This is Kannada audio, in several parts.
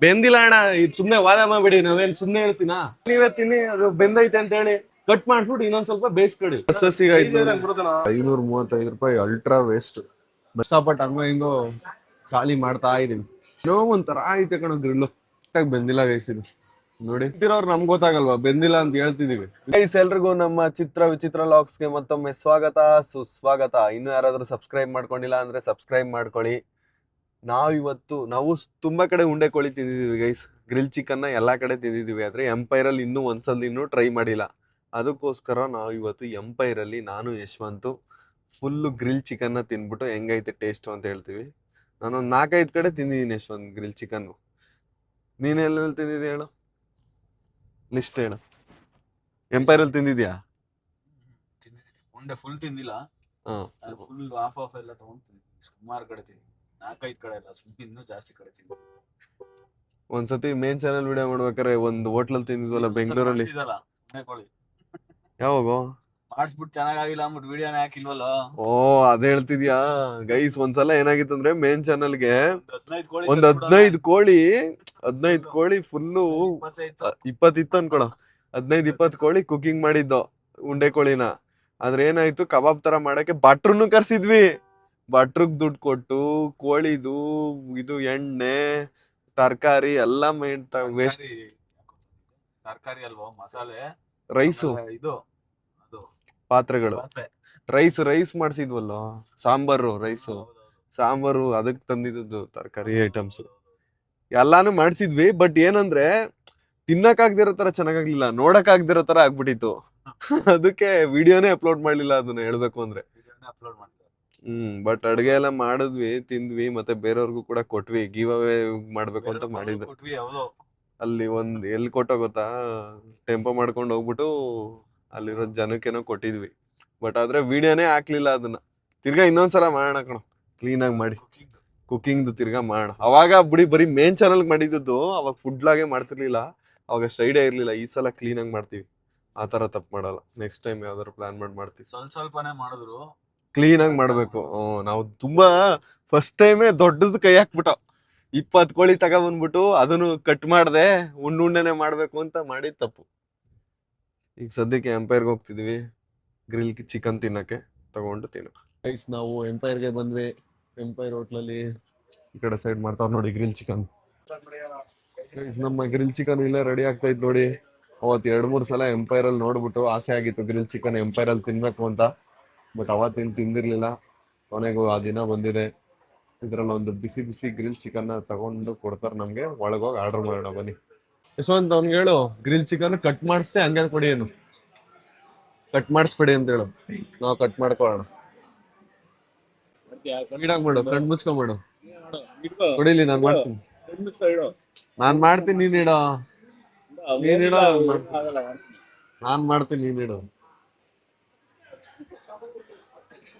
ಬೆಂದಿಲ್ಲ ಅಣ್ಣ, ಇದು ಸುಮ್ನೆ ವಾದ ಮಾಡ್ಬೇಡಿ, ನಾವೇನ್ ಸುಮ್ನೆ ಹೇಳ್ತೀನಾ? ನೀವೇ ತಿನ್ನಿ, ಅದು ಬೆಂದೈತೆ ಅಂತ ಹೇಳಿ ಕಟ್ ಮಾಡ್ಬಿಟ್ಟು ಇನ್ನೊಂದ್ ಸ್ವಲ್ಪ ಬೇಯಿಸ್ಕೊಡಿ. 535 ಅಲ್ಟ್ರಾ ವೇಸ್ಟ್. ಕಷ್ಟಪಟ್ಟು ಹಂಗೋ ಹಿಂಗೋ ಖಾಲಿ ಮಾಡ್ತಾ ಇದೀನಿ. ಏನೋ ಒಂಥರ ಐತೆ ಕಣ ಗ್ರಿಲ್ಲು, ಬೆಂದಿಲ್ಲ ಗೈಸಿದು ನೋಡಿ. ಇರೋರು ನಮ್ಗೆ ಗೊತ್ತಾಗಲ್ವಾ ಬೆಂದಿಲ್ಲ ಅಂತ ಹೇಳ್ತಿದೀವಿ. ಗೈಸ್ ಎಲ್ರಿಗೂ ನಮ್ಮ ಚಿತ್ರ ವಿಚಿತ್ರ ಲಾಗ್ಸ್ಗೆ ಮತ್ತೊಮ್ಮೆ ಸ್ವಾಗತ ಸುಸ್ವಾಗತ. ಇನ್ನು ಯಾರಾದ್ರೂ ಸಬ್ಸ್ಕ್ರೈಬ್ ಮಾಡ್ಕೊಂಡಿಲ್ಲ ಅಂದ್ರೆ ಸಬ್ಸ್ಕ್ರೈಬ್ ಮಾಡ್ಕೊಳ್ಳಿ. ನಾವು ತುಂಬಾ ಕಡೆ ಉಂಡೆ ಕೋಳಿ ತಿಂದಿದೀವಿ ಗೈಸ್, ಗ್ರಿಲ್ ಚಿಕನ್ ಎಲ್ಲಾ ಕಡೆ ತಿಂದಿದೀವಿ. ಆದ್ರೆ ಎಂಪೈರ್ ಅಲ್ಲಿ ಇನ್ನೂ ಟ್ರೈ ಮಾಡಿಲ್ಲ. ಅದಕ್ಕೋಸ್ಕರ ನಾವು ಇವತ್ತು ಎಂಪೈರ್ ಅಲ್ಲಿ ನಾನು ಯಶವಂತು ಫುಲ್ ಗ್ರಿಲ್ ಚಿಕನ್ ತಿನ್ಬಿಟ್ಟು ಹೆಂಗೈತೆ ಟೇಸ್ಟ್ ಅಂತ ಹೇಳ್ತೀವಿ. ನಾನೊಂದ್ 4-5 ಕಡೆ ತಿಂದಿದ್ದೀನಿ ಯಶವಂತ್ ಗ್ರಿಲ್ ಚಿಕನ್. ನೀನ್ ಎಲ್ಲೆಲ್ಲಿ ತಿಂದಿದ್ಯಾ ಹೇಳು, ಲಿಸ್ಟ್ ಹೇಳು. ಎಂಪೈರ್ ಅಲ್ಲಿ ತಿಂದಿದ್ಯಾ? ಉಂಡೆ ಫುಲ್ ತಿಂದಿಲ್ಲ, ಫುಲ್ ಆಫ್ ಎಲ್ಲ ತಗೊಂಡ್ ಸುಮಾರು ಕಡೆ ತಿಂದಿ, 4-5 ಕಡೆ ಅಲ್ಲ, ಇನ್ನೂ ಜಾಸ್ತಿ ಕಡೆ ತಿಂದಿ. ಒಂದ್ಸತಿ ಮೇನ್ ಚಾನೆಲ್ ವಿಡಿಯೋ ಮಾಡ್ಬೇಕಾರೆ ಒಂದ್ ಹೋಟ್ಲಲ್ಲಿ ತಿಂದಿದ್ವಲ್ಲ ಬೆಂಗಳೂರಲ್ಲಿ. ಯಾವಾಗ ಮಾಡಿಸ್ಬಿಟ್ಟು ಚೆನ್ನಾಗಿಲ್ಲ ಅಂದ್ಬಿಟ್ಟು ವಿಡಿಯೋನೇ ಹಾಕಿಲ್ವಲ್ಲ. ಓ ಅದ್ ಹೇಳ್ತಿದ್ಯಾ ಗೈಸ್? ಒಂದ್ಸಲ ಏನಾಗಿತ್ತಂದ್ರೆ ಮೇನ್ ಚಾನೆಲ್ಗೆ ಒಂದ್ 15 ಕೋಳಿ ಫುಲ್ಲು 20 ಇತ್ತು ಅನ್ಕೊಳ, 15-20 ಕೋಳಿ ಕುಕಿಂಗ್ ಮಾಡಿದ್ದು ಉಂಡೆ ಕೋಳಿನ. ಆದ್ರೆ ಏನಾಯ್ತು, ಕಬಾಬ್ ತರ ಮಾಡಕ್ಕೆ ಭಟ್ರನ್ನು ಕರ್ಸಿದ್ವಿ. ಭಟ್ರಿಗೆ ದುಡ್ಡು ಕೊಟ್ಟು ಕೋಳಿದು ಇದು ಎಣ್ಣೆ ತರಕಾರಿ ಎಲ್ಲ ವೇಸ್ಟ್. ತರಕಾರಿ ಅಲ್ವಾ, ಮಸಾಲೆ, ರೈಸು, ಇದು ಪಾತ್ರೆಗಳು, ರೈಸ್ ಮಾಡ್ಸಿದ್ವಲ್ಲ, ಸಾಂಬಾರು ಅದಕ್ ತಂದಿದ್ದು ತರಕಾರಿ ಐಟಮ್ಸ್ ಎಲ್ಲಾನು ಮಾಡ್ಸಿದ್ವಿ. ಬಟ್ ಏನಂದ್ರೆ ತಿನ್ನಕ್ ಆಗ್ದಿರೋ ತರ ಚೆನ್ನಾಗಾಗ್ಲಿಲ್ಲ, ನೋಡಕ್ ಆಗ್ದಿರೋ ತರ ಆಗ್ಬಿಟ್ಟಿತ್ತು. ಅದಕ್ಕೆ ವಿಡಿಯೋನೇ ಅಪ್ಲೋಡ್ ಮಾಡ್ಲಿಲ್ಲ ಅದನ್ನ ಹೇಳ್ಬೇಕು ಅಂದ್ರೆ. ಬಟ್ ಅಡ್ಗೆ ಎಲ್ಲ ಮಾಡಿದ್ವಿ, ತಿಂದ್ವಿ, ಮತ್ತೆ ಬೇರೆಯವ್ರಿಗೂ ಕೂಡ ಕೊಟ್ವಿ. ಗಿವ್ ಅವೇ ಮಾಡ್ಬೇಕು ಅಂತ ಮಾಡಿದ್ವಿ. ಅಲ್ಲಿ ಎಲ್ಲಿ ಕೊಟ್ಟೋ ಗೊತ್ತಾ, ಟೆಂಪೋ ಮಾಡ್ಕೊಂಡು ಹೋಗ್ಬಿಟ್ಟು ಅಲ್ಲಿರೋ ಜನಕ್ಕೇನೋ ಕೊಟ್ಟಿದ್ವಿ. ಬಟ್ ಆದ್ರೆ ವಿಡಿಯೋನೇ ಹಾಕ್ಲಿಲ್ಲ ಅದನ್ನ. ತಿರ್ಗಾ ಇನ್ನೊಂದ್ಸಲ ಮಾಡೋಣ ಕಣ, ಕ್ಲೀನ್ ಆಗಿ ಮಾಡಿ ಕುಕಿಂಗ್ ತಿರ್ಗಾ ಮಾಡೋಣ. ಅವಾಗ ಬರೀ ಮೇನ್ ಚಾನಲ್ ಮಾಡಿದ್ದು, ಅವಾಗ ಫುಡ್ ಲಾಗೆ ಮಾಡ್ತಿರ್ಲಿಲ್ಲ, ಅವಾಗ ಅಷ್ಟು ಐಡಿಯಾ ಇರ್ಲಿಲ್ಲ. ಈ ಸಲ ಕ್ಲೀನ್ ಆಗಿ ಮಾಡ್ತೀವಿ, ಆತರ ತಪ್ಪು ಮಾಡಲ್ಲ. ನೆಕ್ಸ್ಟ್ ಟೈಮ್ ಯಾವ್ದಾದ್ರು ಪ್ಲಾನ್ ಮಾಡ್ತೀವಿ. ಸ್ವಲ್ಪನೇ ಮಾಡಿದ್ರು ಕ್ಲೀನ್ ಆಗಿ ಮಾಡ್ಬೇಕು. ನಾವು ತುಂಬಾ ಫಸ್ಟ್ ಟೈಮೇ ದೊಡ್ಡದ್ ಕೈ ಹಾಕ್ಬಿಟ್ಟ, 20 ಕೋಳಿ ತಗೊಂಡ್ಬಂದ್ಬಿಟ್ಟು ಅದನ್ನು ಕಟ್ ಮಾಡ್ದೆ ಉಂಡೆನೆ ಮಾಡ್ಬೇಕು ಅಂತ ಮಾಡಿದ್ ತಪ್ಪು. ಈಗ ಸದ್ಯಕ್ಕೆ ಎಂಪೈರ್ಗೆ ಹೋಗ್ತಿದೀವಿ ಗ್ರಿಲ್ ಚಿಕನ್ ತಿನ್ನಕ್ಕೆ, ತಗೊಂಡು ಗೈಸ್ ನಾವು ಎಂಪೈರ್ಗೆ ಬಂದ್ವಿ. ಎಂಪೈರ್ ಹೋಟ್ಲಲ್ಲಿ ಈ ಕಡೆ ಸೈಡ್ ಮಾಡ್ತಾವ್ ನೋಡಿ ಗ್ರಿಲ್ ಚಿಕನ್. ನಮ್ಮ ಗ್ರಿಲ್ ಚಿಕನ್ ಇಲ್ಲೇ ರೆಡಿ ಆಗ್ತಾ ಇದ್ ನೋಡಿ. ಅವತ್ 2-3 ಸಲ ಎಂಪೈರ್ ಅಲ್ಲಿ ನೋಡ್ಬಿಟ್ಟು ಆಸೆ ಆಗಿತ್ತು ಗ್ರಿಲ್ ಚಿಕನ್ ಎಂಪೈರ್ ಅಲ್ಲಿ ತಿನ್ಬೇಕು ಅಂತ. ಬಟ್ ಅವತ್ತೇನು ತಿಂದಿರ್ಲಿಲ್ಲ. ಕೊನೆಗೂ ಆ ದಿನ ಬಂದಿದೆ. ಇದ್ರಲ್ಲಿ ಒಂದು ಬಿಸಿ ಬಿಸಿ ಗ್ರಿಲ್ ಚಿಕನ್ ತಗೊಂಡು ಕೊಡ್ತಾರೆ ನಮ್ಗೆ. ಒಳಗೋಗಿ ಆರ್ಡರ್ ಮಾಡೋಣ ಬನ್ನಿ. ಯಶವಂತ್ ಅವ್ನಿಗೆ ಹೇಳು ಗ್ರಿಲ್ ಚಿಕನ್ ಕಟ್ ಮಾಡಿಸ್ತೆ ಹಂಗೆ ಕೊಡಿ, ಏನು ಕಟ್ ಮಾಡಿಸ್ಬೇಡಿ ಅಂತ ಹೇಳು, ನಾವು ಕಟ್ ಮಾಡ್ಕೊಳ್ಳೋಣ. ಸ್ಪೀಡಾಗಿ ಮಾಡು, ಕಣ್ ಮುಚ್ಕೊಂಡ್ಬಿಡು. ಕೊಡಿಲಿ, ನಾನ್ ಮಾಡ್ತೀನಿ ನೀನ್ ಇಡೋ. ನಾನ್ ಮಾಡ್ತೀನಿ, ನೀನ್ ಇಡು.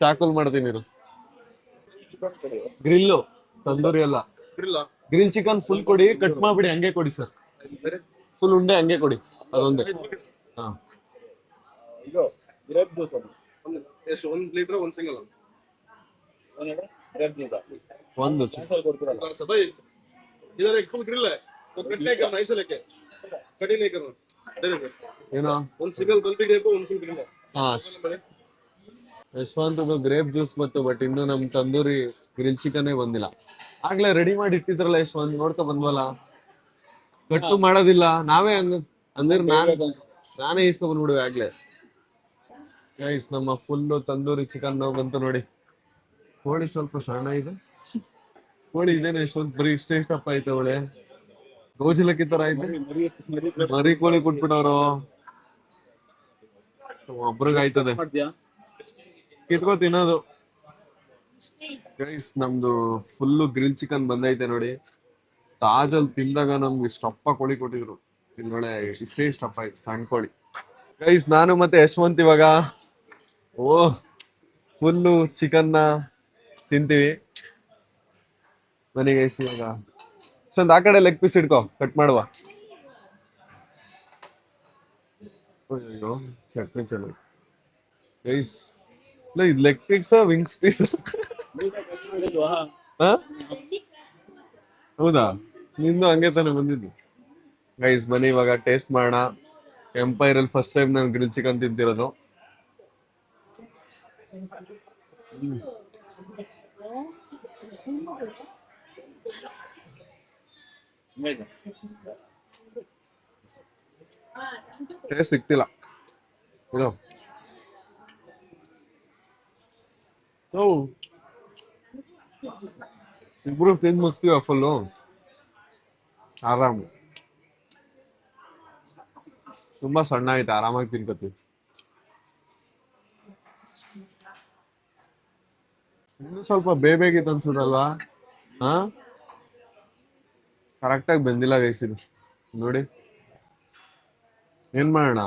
ಚಾಕುಲ್ ಮಾಡ್ತೀನಿ ಇರು. ಗ್ರಿಲ್ಲು ತಂದೂರಿ ಅಲ್ಲ, ಗ್ರಿಲ್ ಚಿಕನ್ ಫುಲ್ ಕೊಡಿ, ಕಟ್ ಮಾಡ್ಬಿಡಿ ಹಂಗೆ ಕೊಡಿ ಸರ್. ಫುಲ್ ಉಂಡೆ ಹಂಗೆ ಕೊಡಿ, ಅದೊಂದೇ. ಹಾ, ಎಷ್ಟು 1 ಲೀಟರ್ 1 ಸಿಂಗಲ್ ಒಂದು इधर एक फुल ग्रिल है तो कट नहीं करना, ऐसे लेके कट ही नहीं करना, ಏನೋ 1 सिंगल गलती गए तो 1 फुल ग्रिल है. ಹಾ, ಯಶವಂತ್ ಗ್ರೇಪ್ ಜ್ಯೂಸ್ ಮತ್ತು ಬಟ್ ಇನ್ನು ನಮ್ ತಂದೂರಿ ಗ್ರಿಲ್ ಚಿಕನ್ ಬಂದಿಲ್ಲ. ಆಗ್ಲೇ ರೆಡಿ ಮಾಡಿ ಇಟ್ಟಿದ್ರಲ್ಲ ಯಶವಂತ್, ನೋಡ್ಕೊ ಬಂದ್ವಲ್ಲ. ಕಟ್ಟು ಮಾಡೋದಿಲ್ಲ ನಾವೇ, ಅಂದ್ರೆ ನಾನೇ ಇಸ್ಕೊ ಬಂದ್ಬಿಡುವೆ ಆಗ್ಲೇ. ಗೈಸ್ ನಮ್ಮ ಫುಲ್ ತಂದೂರಿ ಚಿಕನ್ ಬಂತು ನೋಡಿ. ಕೋಳಿ ಸ್ವಲ್ಪ ಸಣ್ಣ ಇದೆ, ಕೋಳಿ ಇದೇನೆ ಯಶವಂತ್, ಬರೀ ಇಷ್ಟಪ್ಪ ಐತೆ. ಒಳ್ಳೆ ಗೋಜಿಲಕ್ಕಿ ತರ ಐತೆ. ಮರಿ ಕೋಳಿ ಕೊಟ್ಬಿಟ್ಟವ್ರು, ಒಬ್ರಿಗೆ ಆಯ್ತದೆ ಕಿತ್ಕೋ ತಿನ್ನೋದು. ಗೈಸ್ ನಮ್ದು ಫುಲ್ಲು ಗ್ರಿಲ್ ಚಿಕನ್ ಬಂದೈತೆ ನೋಡಿ. ತಾಜಲ್ ತಿಂದಾಗ ನಮ್ಗೆ ಇಷ್ಟಪ್ಪ ಕೋಳಿ ಕೊಟ್ಟಿದ್ರು. ಇಲ್ಲೊಳ್ಳೆ ಇಷ್ಟಪ್ಪ ಆಯ್ತು ಸಣ್ಣ ಕೋಳಿ. ಗೈಸ್ ನಾನು ಮತ್ತೆ ಯಶವಂತ್ ಇವಾಗ ಫುಲ್ಲು ಚಿಕನ್ನ ತಿಂತೀವಿ. ಬನ್ನಿ ಗೈಸ್, ಇವಾಗ ಯಶವಂತ್ ಆ ಕಡೆ ಲೆಗ್ ಪೀಸ್ ಇಟ್ಕೋ, ಕಟ್ ಮಾಡುವ. ಅಯ್ಯೋ ಚಟ್ನಿ ಚೆನ್ನಾಗಿ ಗೈಸ್. ಇದು ಲೆಗ್ ಪೀಸ್ ವಿಂಗ್ಸ್ ಪೀಸ್? ಹೌದಾ? ನಿಂದು ಹಂಗೆ ತಾನೆ ಬಂದಿದ್ದು. ಗೈಸ್ ಬನ್ನಿ ಇವಾಗ ಟೇಸ್ಟ್ ಮಾಡೋಣ. ಎಂಪೈರ್ ಅಲ್ಲಿ ಫಸ್ಟ್ ಟೈಮ್ ನಾನು ಗ್ರಿಲ್ ಚಿಕನ್ ತಿಂತಿರೋದು. ಟೇಸ್ಟ್ ಸಿಕ್ತಿಲ್ಲ ಇದು. ಇಬ್ರು ತಿಂದು ಮುಗಿಸ್ತೀವ ಫುಲ್ಲು ಆರಾಮ್. ತುಂಬಾ ಸಣ್ಣ ಆಯ್ತು, ಆರಾಮಾಗಿ ತಿನ್ಕೋತೀವಿ. ಇನ್ನು ಸ್ವಲ್ಪ ಬೇಬೇಕಿತ್ತು ಅನ್ಸುದಲ್ವಾ? ಹಾ, ಕರೆಕ್ಟಾಗಿ ಬೆಂದಿಲ್ಲ ಗೈಸ್ ಇದು. ನೋಡಿ ಏನ್ ಮಾಡೋಣ,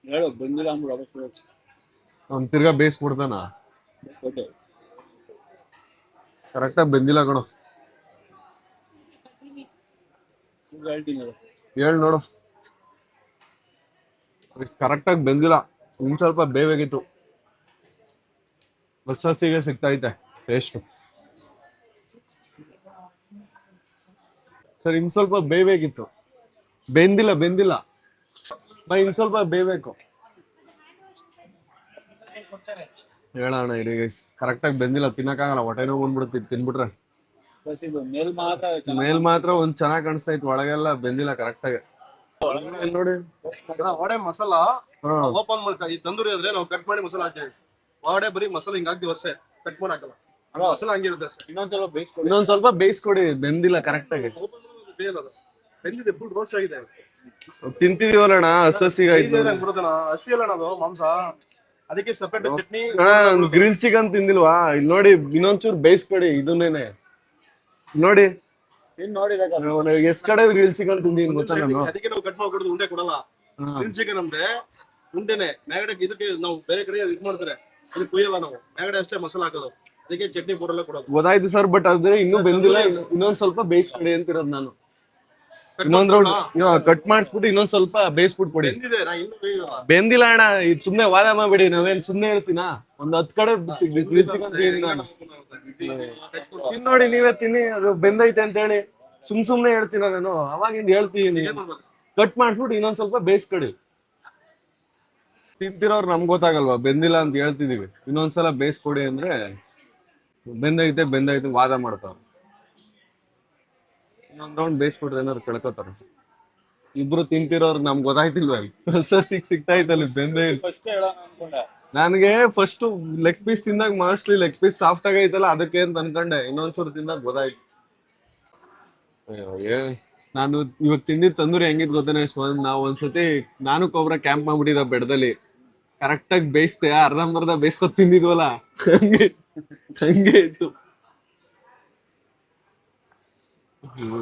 ಹೇಳು ಬಂದಿಲ್ಲ ಅಂದ್ಬಿಡು ಅವಶ್ಯ. ಅವ್ನ್ ತಿರ್ಗಾ ಬೇಯಿಸ್ಬಿಡ್ತಾನ. ಕರೆಕ್ಟಾಗಿ ಬೆಂದಿಲ್ಲ ಕಣೋ. ಹೇಳ್ತೀನಿ ಹೇಳ್ ನೋಡು, ಕರೆಕ್ಟಾಗಿ ಬೆಂದಿಲ್ಲ. ಇನ್ ಸ್ವಲ್ಪ ಬೇಬೇಕಿತ್ತು. ಹೊಸಿಗೆ ಸಿಗ್ತೈತೆ ಟೇಸ್ಟ್. ಸರ್ ಇನ್ ಸ್ವಲ್ಪ ಬೇಯಬೇಕಿತ್ತು, ಬೆಂದಿಲ್ಲ ಬೆಂದಿಲ್ಲ. ಇನ್ ಸ್ವಲ್ಪ ಬೇಯಬೇಕು. ಹೇಳೋಣ ಇರಿ ಗೈಸ್, ಕರೆಕ್ಟಾಗಿ ಬೆಂದಿಲ್ಲ, ತಿನ್ನಕ್ಕಾಗಲ್ಲ, ಹೊಟ್ಟೆ ನೋವು ಬಂದ್ಬಿಡುತ್ತೆ ತಿನ್ಬಿಟ್ರೆ. ಮೇಲ್ ಮಾತ್ರ ಒಂದ್ ಚೆನ್ನಾಗ್ ಕಾಣಿಸ್ತಾ ಇತ್ತು, ಒಳಗೆಲ್ಲ ಬೆಂದಿಲ್ಲ ಕರೆಕ್ಟಾಗಿ. ನೋಡಿ ವಡೆ ಮಸಾಲ ಓಪನ್ ಮಾಡ್ಕ ಈ ತಂದೂರಿ ಆದ್ರೆ ನಾವು ಕಟ್ ಮಾಡಿ ಮಸಾಲ ಹಾಕ್ತೇವೆ. ವಡೆ ಬರೀ ಮಸಾಲ ಹಿಂಗ್ ಹಾಕ್ತಿವಿ ಅಷ್ಟೇ, ಕಟ್ ಮಾಡಿ ಹಾಕಲ್ಲ. ಮಸಾಲ ಹಂಗಿರುತ್ತೆ ಅಷ್ಟೇ. ಇನ್ನೊಂದ್ ಸ್ವಲ್ಪ ಬೇಯಿಸ್ಕೊಡಿ, ಬೆಂದಿಲ್ಲ ಕರೆಕ್ಟಾಗಿ. ಬೆಂದಿದೆ, ಫುಲ್ ರೋಸ್ಟ್ ಆಗಿದೆ. ತಿಂತಿದೀವಲ್ಲಣ್ಣ, ಹಸಿಗೆ ಆಯ್ತು. ಹಸಿ ಅಲ್ಲ ಅದು ಮಾಂಸ, ಅದಕ್ಕೆ ಸಪರೇಟ್ ಚಟ್ನಿ. ಗ್ರಿಲ್ ಚಿಕನ್ ತಿಂದಿಲ್ವಾ? ಇಲ್ಲಿ ನೋಡಿ, ಇನ್ನೊಂಚೂರು ಬೇಯಿಸ್ಕೊಡಿ ಇದನ್ನೇನೆ. ನೋಡಿ ಎಷ್ಟ್ ಕಡೆ ಗ್ರಿಲ್ ಚಿಕನ್ ತಿಂದೀನಿ ಗೊತ್ತಾ ನಾನು. ಅದಕ್ಕೆ ನಾವು ಕಟ್ ಮಾಡಿ ಕೊಡೋದು, ಉಂಡೆ ಕೊಡಲ್ಲ. ಗ್ರಿಲ್ ಚಿಕನ್ ಅಂದ್ರೆ ಉಂಡೆನೆ ಮ್ಯಾಗಡೆ, ಇದಕ್ಕೆ ನಾವು ಬೇರೆ ಕಡೆ ಇದು ಮಾಡ್ತಾರೆ, ಇದಕ್ಕೆ ಕುಯ್ಯಲ್ಲ ನಾವು, ಮ್ಯಾಗಡೆ ಅಷ್ಟೇ ಮಸಾಲ ಹಾಕೋದು, ಅದಕ್ಕೆ ಚಟ್ನಿ ಪೌಡರ್ ಕೊಡೋದು. ಗೊತ್ತಾಯ್ತು ಸರ್, ಬಟ್ ಅದ್ರೆ ಇನ್ನೂ ಬೆಂದಿಲ್ಲ, ಇನ್ನೊಂದ್ ಸ್ವಲ್ಪ ಬೇಯಿಸ್ಕೊಡಿ ಅಂತಿರೋದು ನಾನು. ಇನ್ನೊಂದ್ ರೌಂಡ್ ಕಟ್ ಮಾಡಿಸ್ಬಿಟ್ಟು ಇನ್ನೊಂದ್ ಸ್ವಲ್ಪ ಬೇಯಿಸ್ಬಿಟ್ಟು ಕೊಡಿ. ಬೆಂದಿಲ್ಲ ಅಣ್ಣ, ಇದು ಸುಮ್ನೆ ವಾದ ಮಾಡ್ಬೇಡಿ. ನಾವೇನ್ ಸುಮ್ನೆ ಹೇಳ್ತೀನಾ? ಒಂದ್ 10 ಕಡೆ ಗ್ರಿಲ್ ಚಿಕನ್ ತಿಂದಿನಿ ನಾನು. ತಿನ್ ನೋಡಿ, ನೀವೇ ತಿನ್ನಿ, ಅದು ಬೆಂದೈತೆ ಅಂತ ಹೇಳಿ ಸುಮ್ನೆ ಹೇಳ್ತೀನ ನಾನು? ಅವಾಗಿಂದ ಹೇಳ್ತೀನಿ, ಕಟ್ ಮಾಡ್ಬಿಟ್ಟು ಇನ್ನೊಂದ್ ಸ್ವಲ್ಪ ಬೇಯಿಸ್ಕೊಡಿ. ತಿಂತಿರೋರು ನಮ್ಗೆ ಗೊತ್ತಾಗಲ್ವಾ ಬೆಂದಿಲ್ಲ ಅಂತ ಹೇಳ್ತಿದೀವಿ. ಇನ್ನೊಂದ್ಸಲ ಬೇಯಿಸ್ಕೊಡಿ ಅಂದ್ರೆ ಬೆಂದೈತೆ ವಾದ ಮಾಡ್ತಾವ. ಇನ್ನೊಂದ್ ರೌಂಡ್ ಬೇಯಿಸ್ಬಿಟ್ರೆ ಏನಾದ್ರು ಕೇಳ್ಕೊತಾರ. ಇಬ್ರು ತಿಂತಿರೋರು ನಮ್ಗೆ ಗೊತ್ತಾಯ್ತಿಲ್ವ? ಸಿಗ್ತಾ ಇತ್ತಲ್ಲಿ ಬೆಂದೇ. ನನ್ಗೆ ಫಸ್ಟ್ ಲೆಗ್ ಪೀಸ್ ತಿಂದಾಗ ಮೋಸ್ಟ್ಲಿ ಲೆಗ್ ಪೀಸ್ ಸಾಫ್ಟ್ ಆಗೈತಲ್ಲ, ಅದಕ್ಕೆ ಅಂತ ಅನ್ಕೊಂಡೆ. ಇನ್ನೊಂದ್ಸೂರು ತಿಂದಾಗ ಗೊತ್ತಾಯ್ತು. ನಾನು ಇವಾಗ ತಿಂದಿದ್ ತಂದೂರಿ ಹೆಂಗಿದ್ ಗೊತ್ತೇನೆ, ನಾವ್ ಒಂದ್ಸತಿ ನಾನು ಕೊಬ್ರ ಕ್ಯಾಂಪ್ ಮಾಡ್ಬಿಟ್ಟಿದ್ದ ಬೆಡ್ದಲ್ಲಿ. ಕರೆಕ್ಟಾಗಿ ಬೇಯಿಸ್ದೆ, ಅರ್ಧಂಬರ್ಧ ಬೇಯಿಸ್ಕೊತ್ ತಿಂದಿದ್ವಲ್ಲ, ಹಂಗೆ ಇತ್ತು.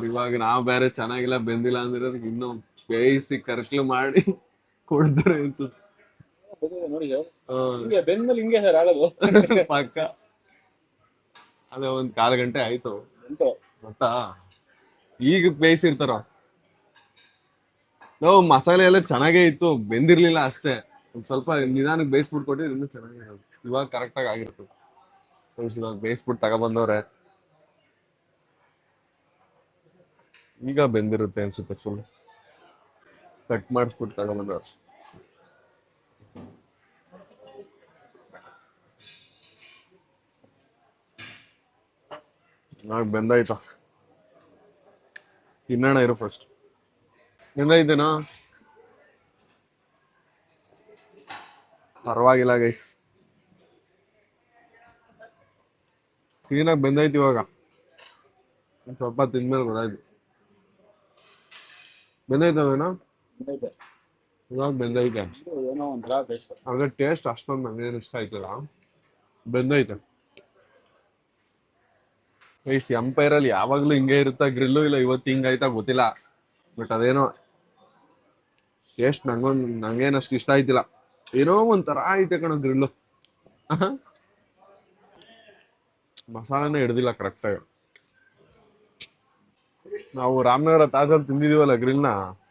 ಇವಾಗ ನಾವ್ ಬೇರೆ ಚೆನ್ನಾಗಿಲ್ಲ ಬೆಂದಿಲ್ಲ ಅಂದಿರೋದಕ್ಕೆ ಇನ್ನೂ ಬೇಯಿಸಿ ಕರ್ಕ್ಲು ಮಾಡಿ ಕೊಡ್ತಾರೆ ಅನ್ಸುತ್ತೆ. ಪಕ್ಕ ಅದೇ ಒಂದ್ 1/4 ಗಂಟೆ ಆಯ್ತು ಗೊತ್ತಾ. ಈಗ ಬೇಯಿಸಿರ್ತಾರ. ನಾವು ಮಸಾಲೆ ಎಲ್ಲ ಚೆನ್ನಾಗೇ ಇತ್ತು, ಬೆಂದಿರ್ಲಿಲ್ಲ ಅಷ್ಟೇ. ಒಂದ್ ಸ್ವಲ್ಪ ನಿಧಾನಕ್ಕೆ ಬೇಯಿಸ್ಬಿಟ್ಟು ಕೊಟ್ಟಿದ್ರೆ ಇನ್ನೂ ಚೆನ್ನಾಗಿ ಇವಾಗ ಕರೆಕ್ಟಾಗಿ ಆಗಿರ್ತದೆ. ಇವಾಗ ಬೇಯಿಸ್ಬಿಟ್ಟು ತಗೊಬಂದವ್ರೆ, ಈಗ ಬೆಂದಿರುತ್ತೆ ಅನ್ಸುತ್ತೆ ಫುಲ್. ಕಟ್ ಮಾಡಿಸ್ಬಿಟ್ಟು ತಗೊಬಂದವ್ರೆ. ಬೆಂದಾಯ್ತಾ? ತಿನ್ನೋಣ ಇರು ಫಸ್ಟ್. ಬೆಂದೈತೇನಾ? ಪರವಾಗಿಲ್ಲ ಗೈಸ್, ಕ್ಲೀನಾಗಿ ಬೆಂದೈತಿ. ಇವಾಗ ಸ್ವಲ್ಪ ತಿಂದ್ಮೇಲೆ ಗೊತ್ತಾಯ್ತು ಬೆಂದೈತವೇನೋ. ಇವಾಗ ಬೆಂದೈತೆ, ಅದ್ರ ಟೇಸ್ಟ್ ಅಷ್ಟೊಂದು ನಂಗೇನು ಇಷ್ಟ ಆಯ್ತಲ್ಲ, ಬೆಂದೈತೆ. ಗೈಸ್ ಎಂಪೈರ್ ಅಲ್ಲಿ ಯಾವಾಗ್ಲೂ ಹಿಂಗೆ ಇರುತ್ತಾ ಗ್ರಿಲ್ಲು? ಇಲ್ಲ ಇವತ್ತು ಹಿಂಗಾಯ್ತಾ ಗೊತ್ತಿಲ್ಲ, ಬಟ್ ಅದೇನೋ ಟೇಸ್ಟ್ ನಂಗೇನಷ್ಟು ಇಷ್ಟ ಆಯ್ತಿಲ್ಲ. ಏನೋ ಒಂಥರ ಐತೆ ಕಣ ಗ್ರಿಲ್ಲು. ಮಸಾಲೆನೇ ಹಿಡ್ದಿಲ್ಲ ಕರೆಕ್ಟಾಗಿ. ನಾವು ರಾಮನಗರ ತಾಜಲ್ಲಿ ತಿಂದಿದೀವಲ್ಲ ಗ್ರಿಲ್ನ,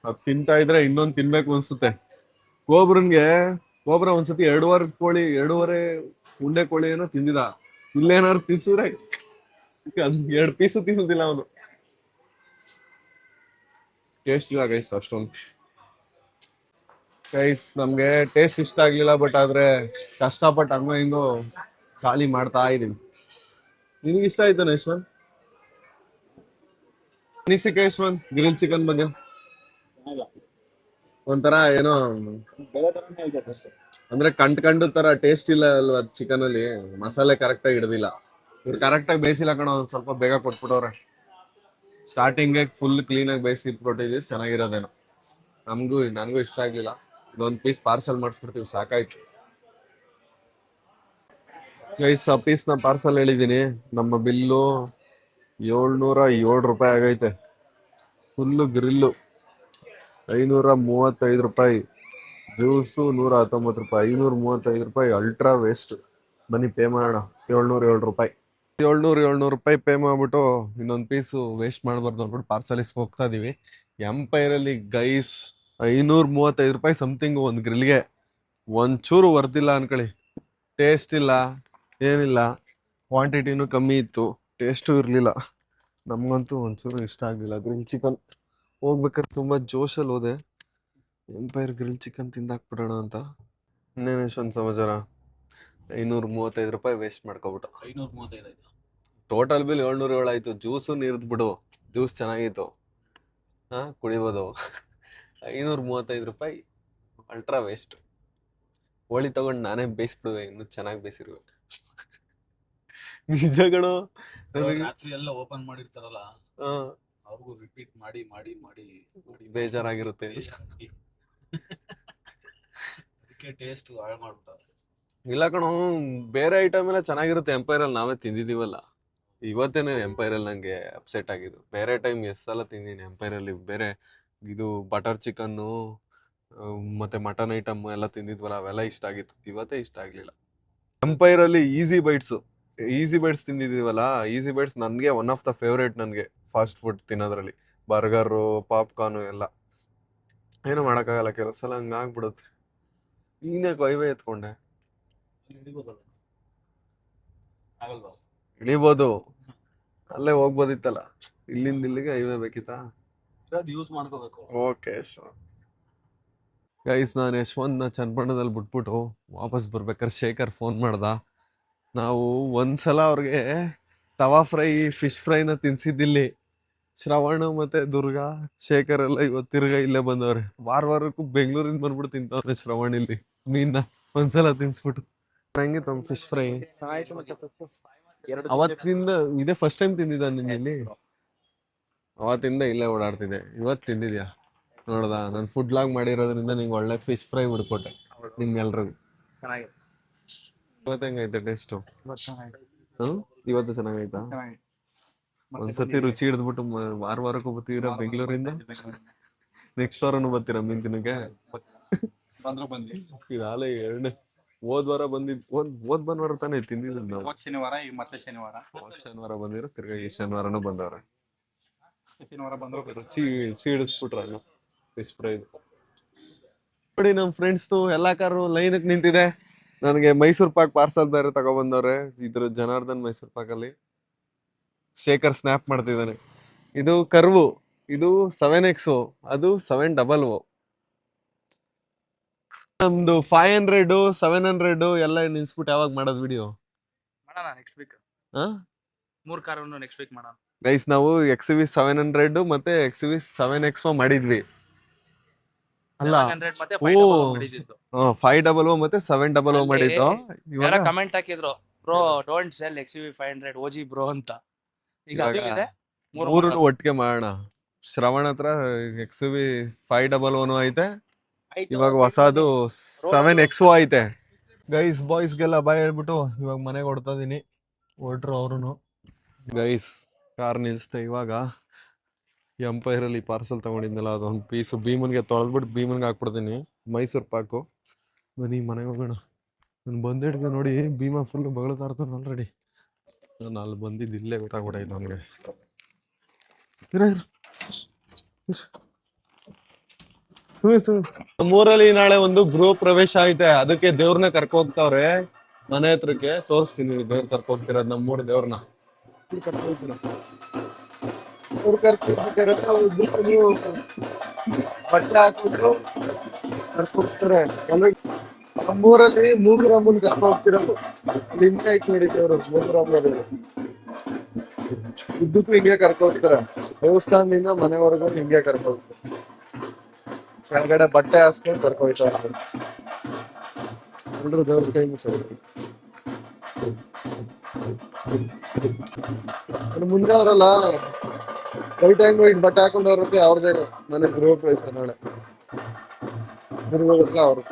ಅದು ತಿಂತಾ ಇದ್ರೆ ಇನ್ನೊಂದು ತಿನ್ಬೇಕು ಅನ್ಸುತ್ತೆ. ಕೋಬ್ರ ಒಂದ್ಸತಿ 2.5 ಉಂಡೆ ಕೋಳಿ ಏನೋ ತಿಂದಿದ. ಇಲ್ಲೇನಾದ್ರು ತಿನ್ಸಿದ್ರೆ ಎರಡು ಪೀಸು ತಿನ್ನೋದಿಲ್ಲ ಅವನು. ಟೇಸ್ಟ್ ಇಲ್ಲ ಗೈಸ್ ಅಷ್ಟೊಂದು. ಗೈಸ್ ನಮ್ಗೆ ಟೇಸ್ಟ್ ಇಷ್ಟ ಆಗ್ಲಿಲ್ಲ, ಬಟ್ ಆದ್ರೆ ಕಷ್ಟಪಟ್ಟು ಹಂಗ ಹಿಂಗೋ ಖಾಲಿ ಮಾಡ್ತಾ ಇದೀವಿ. ನಿನಗೆ ಇಷ್ಟ ಆಯ್ತಾನೆ ಯಶ್ವಂತ್? ಅನಿಸಿಕೆ ಯಶ್ವಂತ್ ಗ್ರಿಲ್ ಚಿಕನ್ ಬಗ್ಗೆ? ಒಂಥರ ಏನೋ ಅಂದ್ರೆ ಕಂಡು ತರ ಟೇಸ್ಟ್ ಇಲ್ಲ ಅಲ್ವಾ ಚಿಕನ್ ಅಲ್ಲಿ, ಮಸಾಲೆ ಕರೆಕ್ಟ್ ಆಗಿ ಹಿಡ್ದಿಲ್ಲ. ಇವ್ರು ಕರೆಕ್ಟ್ ಆಗಿ ಬೇಯಿಸಿಲ್ಲ ಕಣ, ಒಂದ್ ಸ್ವಲ್ಪ ಬೇಗ ಕೊಟ್ಬಿಟ್ಟವ್ರೆ. ಸ್ಟಾರ್ಟಿಂಗ್ ಫುಲ್ ಕ್ಲೀನ್ ಆಗಿ ಬೇಯಿಸಿ ಕೊಟ್ಟಿದ್ವಿ, ಚೆನ್ನಾಗಿರೋದೇನೋ. ನನಗೂ ಇಷ್ಟ ಆಗ್ಲಿಲ್ಲ. ಇದೊಂದ್ ಪೀಸ್ ಪಾರ್ಸಲ್ ಮಾಡಿಸ್ಬಿಡ್ತೀವಿ, ಸಾಕಾಯ್ತು ಗೈಸ್. ಆ ಪೀಸ್ ನ ಪಾರ್ಸಲ್ ಹೇಳಿದೀನಿ. ನಮ್ಮ ಬಿಲ್ಲು 707 ರೂಪಾಯಿ ಆಗೈತೆ. ಫುಲ್ಲು ಗ್ರಿಲ್ಲು 535 ರೂಪಾಯಿ, ಜ್ಯೂಸು 119 ರೂಪಾಯಿ, 535 ರೂಪಾಯಿ. Ultra waste. ಬನ್ನಿ ಪೇ ಮಾಡೋಣ. 707 ರೂಪಾಯಿ, 700 ರೂಪಾಯಿ ಪೇ ಮಾಡ್ಬಿಟ್ಟು ಇನ್ನೊಂದು ಪೀಸು ವೇಸ್ಟ್ ಮಾಡ್ಬಾರ್ದು ಅಂದ್ಬಿಟ್ಟು ಪಾರ್ಸಲ್ ಇಸ್ಕೊ ಹೋಗ್ತಾ ಇದೀವಿ. ಎಂಪೈರ್ ಅಲ್ಲಿ ಗೈಸ್ 535 ರೂಪಾಯಿ ಸಮಥಿಂಗ್ ಒಂದು ಗ್ರಿಲ್ಗೆ. ಒಂಚೂರು ವರ್ದಿಲ್ಲ ಅನ್ಕೊಳ್ಳಿ. ಟೇಸ್ಟ್ ಇಲ್ಲ, ಏನಿಲ್ಲ. ಕ್ವಾಂಟಿಟಿನೂ ಕಮ್ಮಿ ಇತ್ತು, ಟೇಸ್ಟು ಇರಲಿಲ್ಲ. ನಮ್ಗಂತೂ ಒಂಚೂರು ಇಷ್ಟ ಆಗಲಿಲ್ಲ ಗ್ರಿಲ್ ಚಿಕನ್. ಹೋಗ್ಬೇಕಾದ್ರೆ ತುಂಬಾ ಜೋಶಲ್ಲಿ ಹೋದೆ, ಎಂಪೈರ್ ಗ್ರಿಲ್ ಚಿಕನ್ ತಿಂದಾಕ್ಬಿಡೋಣ ಅಂತ. ಇನ್ನೇನು ಎಷ್ಟೊಂದು ಸಮಾಚಾರ? 535 ರೂಪಾಯಿ ವೇಸ್ಟ್ ಮಾಡ್ಕೊಬಿಟ್ಟು. 535 ಆಯ್ತು. ಟೋಟಲ್ ಬಿಲ್ 707 ಆಯ್ತು. ಜ್ಯೂಸು ನೀರ್ದು ಬಿಡು, ಜ್ಯೂಸ್ ಚೆನ್ನಾಗಿತ್ತು, ಕುಡಿಬೋದು. 535 ರೂಪಾಯಿ ಅಲ್ಟ್ರಾ ವೇಸ್ಟ್. ಹೋಳಿ ತಗೊಂಡು ನಾನೇ ಬೇಯಿಸ್ಬಿಡುವೆ, ಇನ್ನು ಚೆನ್ನಾಗಿ ಬೇಯಿಸಿರ್ಬೇಕು. ನಿಜಗಳು. ರಾತ್ರಿ ಎಲ್ಲ ಓಪನ್ ಮಾಡಿರ್ತಾರಲ್ಲ, ಅವ್ರಿಗೂ ರಿಪೀಟ್ ಮಾಡಿ ಮಾಡಿ ಮಾಡಿ ಬೇಜಾರಾಗಿರುತ್ತೆ. ಅದಕ್ಕೆ ಟೇಸ್ಟ್ ಹಾಳು ಮಾಡ್ಬಿಟ್ಟಾರೆ. ಇಲ್ಲ ಕಣೋ, ಬೇರೆ ಐಟಮ್ ಎಲ್ಲ ಚೆನ್ನಾಗಿರುತ್ತೆ. ಎಂಪೈರ್ ಅಲ್ಲಿ ನಾವೇ ತಿಂದಿದೀವಲ್ಲ. ಇವತ್ತೇನೆ ಎಂಪೈರ್ ಅಲ್ಲಿ ನಂಗೆ ಅಪ್ಸೆಟ್ ಆಗಿದ್ದು. ಬೇರೆ ಟೈಮ್ ಎಷ್ಟು ಸಲ ತಿಂದಿನಿ ಎಂಪೈರ್ ಅಲ್ಲಿ. ಬೇರೆ ಇದು ಬಟರ್ ಚಿಕನ್ನು ಮತ್ತೆ ಮಟನ್ ಐಟಮ್ ಎಲ್ಲ ತಿಂದಿದ್ವಲ್ಲ, ಅವೆಲ್ಲ ಇಷ್ಟ ಆಗಿತ್ತು. ಇವತ್ತೇ ಇಷ್ಟ ಆಗ್ಲಿಲ್ಲ. ಎಂಪೈರ್ ಅಲ್ಲಿ ಈಸಿ ಬೈಟ್ಸ್ ತಿಂದಿದೀವಲ್ಲ, ಈಸಿ ಬೈಟ್ಸ್ ನನ್ಗೆ ಒನ್ ಆಫ್ ದ ಫೇವ್ರೇಟ್. ನನ್ಗೆ ಫಾಸ್ಟ್ ಫುಡ್ ತಿನ್ನೋದ್ರಲ್ಲಿ ಬರ್ಗರು, ಪಾಪ್ಕಾರ್ನು ಎಲ್ಲ. ಏನು ಮಾಡಕ್ಕಾಗಲ್ಲ, ಕೆಲವು ಸಲ ಹಂಗಾಗ್ಬಿಡುತ್ತೆ. ನೀನೇ ಕೊಯ್ವೆ ಎತ್ಕೊಂಡೆ. ಆಗಲ್ವಾ? ಇಳಿಬೋದು, ಅಲ್ಲೇ ಹೋಗ್ಬೋದಿತ್ತಲ್ಲ. ಇಲ್ಲಿಂದ ಇಲ್ಲಿಗೆ ಹೈವೇ ಬೇಕಿತ್ತಾ? ಯೂಸ್ ಮಾಡ್ಕೋಬೇಕು. ಓಕೆ ಗೈಸ್, ನಾನು ಯಶವಂತ್ನ ಚನ್ನಪಟ್ಟಣದಲ್ಲಿ ಬಿಟ್ಬಿಟ್ಟು ವಾಪಸ್ ಬರ್ಬೇಕಾದ್ರೆ ಶೇಖರ್ ಫೋನ್ ಮಾಡ್ದ. ನಾವು ಒಂದ್ಸಲ ಅವ್ರಿಗೆ ತವಾ ಫ್ರೈ, ಫಿಶ್ ಫ್ರೈನ ತಿನ್ಸಿದ್ದಿಲ್ಲಿ. ಶ್ರವಣ ಮತ್ತೆ ದುರ್ಗಾ, ಶೇಖರ್ ಎಲ್ಲ ಇವತ್ತು ತಿರ್ಗಾ ಇಲ್ಲೇ ಬಂದವ್ರೆ. ವಾರಕ್ಕೂ ಬೆಂಗಳೂರಿಂದ ಬಂದ್ಬಿಟ್ಟು ತಿಂತವ್ರೆ ಶ್ರವಣ್ ಇಲ್ಲಿ ಮೀನ್ನ. ಒಂದ್ಸಲ ತಿನ್ಸ್ಬಿಟ್ಟು ಹೆಂಗಿತ್ತು ಫಿಶ್ ಫ್ರೈ? ಅವತ್ತಿಂದ ಇದೇ ಫಸ್ಟ್ ಟೈಮ್ ತಿಂದಿದ್ದ ನಿನ್ನ ಇಲ್ಲಿ? ಅವತ್ತಿಂದ ಇಲ್ಲೇ ಓಡಾಡ್ತಿದ್ದೆ. ಇವತ್ತು ತಿಂದಿದ್ಯಾ? ನೋಡ್ದ, ನಾನು ಫುಡ್ ಲಾಗ್ ಮಾಡಿರೋದ್ರಿಂದ ನಿಂಗೆ ಒಳ್ಳೆ ಫಿಶ್ ಫ್ರೈ ಹುಡ್ಕೊಟ್ಟೆ ನಿಮ್ಗೆಲ್ರಿಗೂ. ಇವತ್ತು ಹೆಂಗೈತೆ ಟೇಸ್ಟು? ಇವತ್ತು ಚೆನ್ನಾಗೈತಾ? ಒಂದ್ಸತಿ ರುಚಿ ಹಿಡಿದ್ಬಿಟ್ಟು ವಾರಕ್ಕೂ ಬರ್ತೀರಾ ಬೆಂಗಳೂರಿಂದ? ನೆಕ್ಸ್ಟ್ ವಾರನು ಬರ್ತೀರಾ ಮೀನ್ ತಿನ್ನಕ್ಕೆ? ಇದಾಲೆ ಎರಡನೇ. ಹೋದ್ ವಾರ ಹೋದ್ ಭಾನುವಾರ ತಾನೇ ತಿಂದಿದ್ದು ನಾವು. ಶನಿವಾರ ಬಂದಿರೋ, ತಿರ್ಗಾ ಈ ಶನಿವಾರನೂ ಬಂದವ್ರೆ. ರುಚಿ ಹಿಡಿಸ್ಬಿಟ್ರ ಫಿಶ್ ಫ್ರೈ. ನೋಡಿ, ನಮ್ ಫ್ರೆಂಡ್ಸ್ ಎಲ್ಲಾ ಕಾರು ಲೈನ್ ನಿಂತಿದೆ. ನನಗೆ ಮೈಸೂರ್ ಪಾಕ್ ಪಾರ್ಸಲ್ ಬೇರೆ ತಗೊಬಂದವ್ರೆ. ಇದ್ರ ಜನಾರ್ದನ್ ಮೈಸೂರ್ ಪಾಕ್ ಅಲ್ಲಿ. ಶೇಖರ್ ಸ್ನ್ಯಾಪ್ ಮಾಡ್ತಿದ್ದಾನೆ. ಇದು ಕರ್ವು, ಇದು 7X, ಅದು 700. ನಮ್ದು 500, 700 ಎಲ್ಲ ನಿನ್ಸ್ಬಿಟ್ಟು ಯಾವಾಗ ಮಾಡೋದು ವಿಡಿಯೋ? Next week. 3 ಕಾರನ್ನು ನೆಕ್ಸ್ಟ್ ವೀಕ್ ಮಾಡೋಣ ಗೈಸ್. ನಾವು XUV 700 ಮತ್ತೆ XUV 7X ಮಾಡಿದ್ವಿ ಅಲ್ಲ? 500 ಮತ್ತೆ 700 ಮಾಡಿದ್ದು. ಇವಾಗ ಕಮೆಂಟ್ ಹಾಕಿದ್ರು, bro don't cell XUV 500 OG bro ಅಂತ. ಈಗ ಅದು ಇದೆ, ಮೂರನ್ನು ಒಟ್ಟಿಗೆ ಮಾಡೋಣ. ಶ್ರವಣ್ ಹತ್ರ XUV 500 ಐತೆ, ಇವಾಗ ಹೊಸದು 7X ಐತೆ. ಗೈಸ್, ಬಾಯ್ಸ್ಗೆಲ್ಲ ಬಾಯ್ ಹೇಳ್ಬಿಟ್ಟು ಇವಾಗ ಮನೆಗೆ ಹೊಡ್ತಾ ಇದೀನಿ. ಹೊರಟ್ರು ಅವ್ರು. ಗೈಸ್, ಕಾರ್ ನಿಲ್ಸ್ತೆ. ಇವಾಗ ಎಂಪೈರ್ ಅಲ್ಲಿ ಪಾರ್ಸಲ್ ತಗೊಂಡಿದ್ನಲ್ಲ, ಅದೊಂದು ಪೀಸು ಭೀಮನ್ಗೆ ತೊಳೆದ್ಬಿಟ್ಟು ಭೀಮನ್ಗೆ ಹಾಕ್ಬಿಡ್ತೀನಿ. ಮೈಸೂರ್ ಪಾಕು. ಬನ್ನಿ ಮನೆಗೆ ಹೋಗೋಣ. ನಾನು ಬಂದಿಡ್ಗೆ ನೋಡಿ ಭೀಮಾ ಫುಲ್ ಬಗಳ್ತಾ ಇರ್ತಾನೆ ಆಲ್ರೆಡಿ. ನಾನು ಅಲ್ಲಿ ಬಂದಿದ್ದು ಇಲ್ಲೇ ಗೊತ್ತಾಗ್ಬಿಟ್ಟೈತೆ ನಮಗೆ. ನಮ್ಮೂರಲ್ಲಿ ನಾಳೆ ಒಂದು ಗೃಹ ಪ್ರವೇಶ ಐತೆ, ಅದಕ್ಕೆ ದೇವ್ರನ್ನ ಕರ್ಕೊ ಹೋಗ್ತಾವ್ರೆ ಮನೆ ಹತ್ರಕ್ಕೆ. ತೋರಿಸ್ತೀನಿ ದೇವ್ರ ಕರ್ಕೊ ಹೋಗ್ತಿರೋದು, ನಮ್ಮೂರ್ ದೇವ್ರನ್ನ. ಕರ್ಕೊಳ್ತೀರ ಅವ್ರು ಕರ್ಕೊಳ್ಬೇಕಾರೆ ನೀವು ಬಟ್ಟೆ ಹಾಕ್ಬಿಟ್ಟು ಕರ್ಕೊಳ್ತಾರೆ. ನಮ್ಮೂರಲ್ಲಿ ಮೂಗುರಮ್ಮನ್ ಕರ್ಕೊ ಹೋಗ್ತಿರೋದು ಲಿಂಗಾಯ್ತು ನಡೀತವ್ರು. ಮೂಗುರಮ್ಮದಲ್ಲಿ ಉದ್ದಕ್ಕೂ ಹಿಂಗೆ ಕರ್ಕೊ ಹೋಗ್ತಾರೆ. ದೇವಸ್ಥಾನದಿಂದ ಮನೆವರೆಗೂ ಹಿಂಗೆ ಕರ್ಕೊ ಹೋಗ್ತಾರೆ. ಕೆಳಗಡೆ ಬಟ್ಟೆ ಹಾಸ್ಕೊಂಡು ಕರ್ಕೊ ಹೋಗ್ತಾರೆ. ಎಲ್ರು ದೇವ್ರ ಕೈ ಮುಗಿಸ್ತಾರೆ. ಮುಂದೆ ಅವರಲ್ಲ ವೈಟ್ ಆ್ಯಂಡ್ ವೈಟ್ ಬಟ್ಟೆ ಹಾಕೊಂಡು ಅವ್ರಿಗೆ ಅವ್ರದೇ ಮನೆ ಗೃಹ ಪ್ರವೇಶ ನಾಳೆ ಇರ್ಬೋದಲ್ಲ ಅವ್ರು.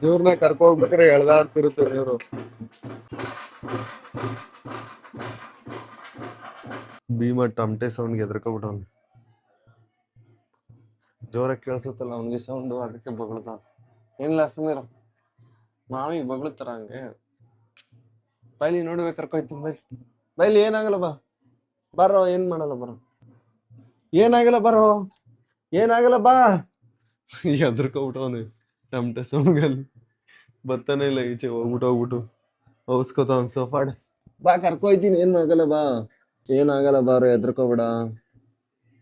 ಇವ್ರನ್ನ ಕರ್ಕೊ ಹೋಗ್ಬೇಕಾರೆ ಎಳ್ದಾಡ್ತಿರುತ್ತೆ ಇವ್ರು. ಭೀಮ ಟಮಟೆ ಸೌಂಡ್ಗೆ ಎದ್ರಕೊಬಿಟ್ಟವ್ನು. ಜೋರಾಗಿ ಕೇಳಿಸುತ್ತಲ್ಲ ಅವನಿಗೆ ಸೌಂಡು, ಅದಕ್ಕೆ ಬಗಳ್ತಾವ. ಏನಿಲ್ಲ ಸುಮೀರ ಮಾವಿ ಬಗಳ್ತಾರ ಹಂಗೆ. ಬೈಲಿ ನೋಡ್ಬೇಕು ಕರ್ಕೊಯ್ತೀನಿ ಬೈಲಿ. ಬೈಲಿ ಏನಾಗಲ್ಲ ಬಾ ಬರೋ, ಏನ್ ಮಾಡಲ್ಲ ಬರೋ, ಏನಾಗಲ್ಲ ಬರೋ, ಏನಾಗಲ್ಲ ಬಾ. ಎದ್ರಕೊಬಿಟ್ಟವನು ಟಮಟೆ ಸೌಂಡ್ಗಲ್ಲಿ. ಬರ್ತಾನೆ ಇಲ್ಲ ಈಚೆ. ಹೋಗ್ಬಿಟ್ಟು ಅವಸ್ಕೋತಾವನ್ ಸೋಫಾಡ್. ಬಾ ಕರ್ಕೊಯ್ತೀನಿ, ಏನ್ ಆಗಲ್ಲ ಬಾ, ಏನಾಗಲ್ಲ ಬಾರೋ, ಎದ್ರಕೋಬೇಡ,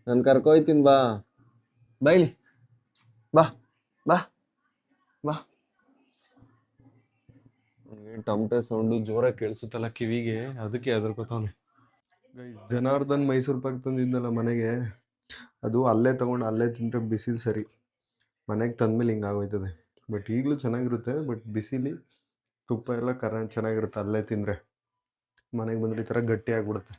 ನಾನು ಕರ್ಕೊಯ್ತೀನಿ ಬಾ. ಬೈಲಿ ಬಾ ಬಾ ಬಾ. ಟಮಟೆ ಸೌಂಡು ಜೋರಾಗಿ ಕೇಳಿಸುತ್ತಲ್ಲ ಕಿವಿಗೆ, ಅದಕ್ಕೆ ಹೆದರ್ಕೋತಾವನೆ. ಜನಾರ್ದನ್ ಮೈಸೂರು ಪಾಕ್ ತಂದಿದ್ದಲ್ಲ ಮನೆಗೆ, ಅದು ಅಲ್ಲೇ ತಗೊಂಡು ಅಲ್ಲೇ ತಿಂದ್ರೆ ಬಿಸಿಲು ಸರಿ, ಮನೆಗೆ ತಂದ್ಮೇಲೆ ಹಿಂಗಾಗೋಯ್ತದೆ. ಬಟ್ ಈಗಲೂ ಚೆನ್ನಾಗಿರುತ್ತೆ. ಬಟ್ ಬಿಸಿಲಿ ತುಪ್ಪ ಎಲ್ಲ ಚೆನ್ನಾಗಿರುತ್ತೆ ಅಲ್ಲೇ ತಿಂದರೆ. ಮನೆಗೆ ಬಂದರೆ ಈ ಥರ ಗಟ್ಟಿ ಆಗ್ಬಿಡುತ್ತೆ.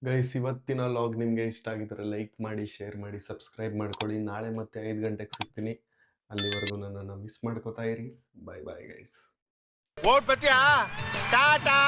ಗೈಸ್, ಇವತ್ತಿನ ಲಾಗ್ ನಿಮಗೆ ಇಷ್ಟ ಆಗಿದ್ರೆ ಲೈಕ್ ಮಾಡಿ, ಶೇರ್ ಮಾಡಿ, ಸಬ್ಸ್ಕ್ರೈಬ್ ಮಾಡ್ಕೊಳ್ಳಿ. ನಾಳೆ ಮತ್ತೆ 5 ಗಂಟೆಗೆ ಸಿಗ್ತೀನಿ. ಅಲ್ಲಿವರೆಗೂ ನನ್ನನ್ನು ಮಿಸ್ ಮಾಡ್ಕೋತಾ ಇರಿ. ಬಾಯ್ ಬಾಯ್ ಗೈಸ್. ಓಟ್ ಬತ್ತೀಯಾ? ಟಾಟಾ.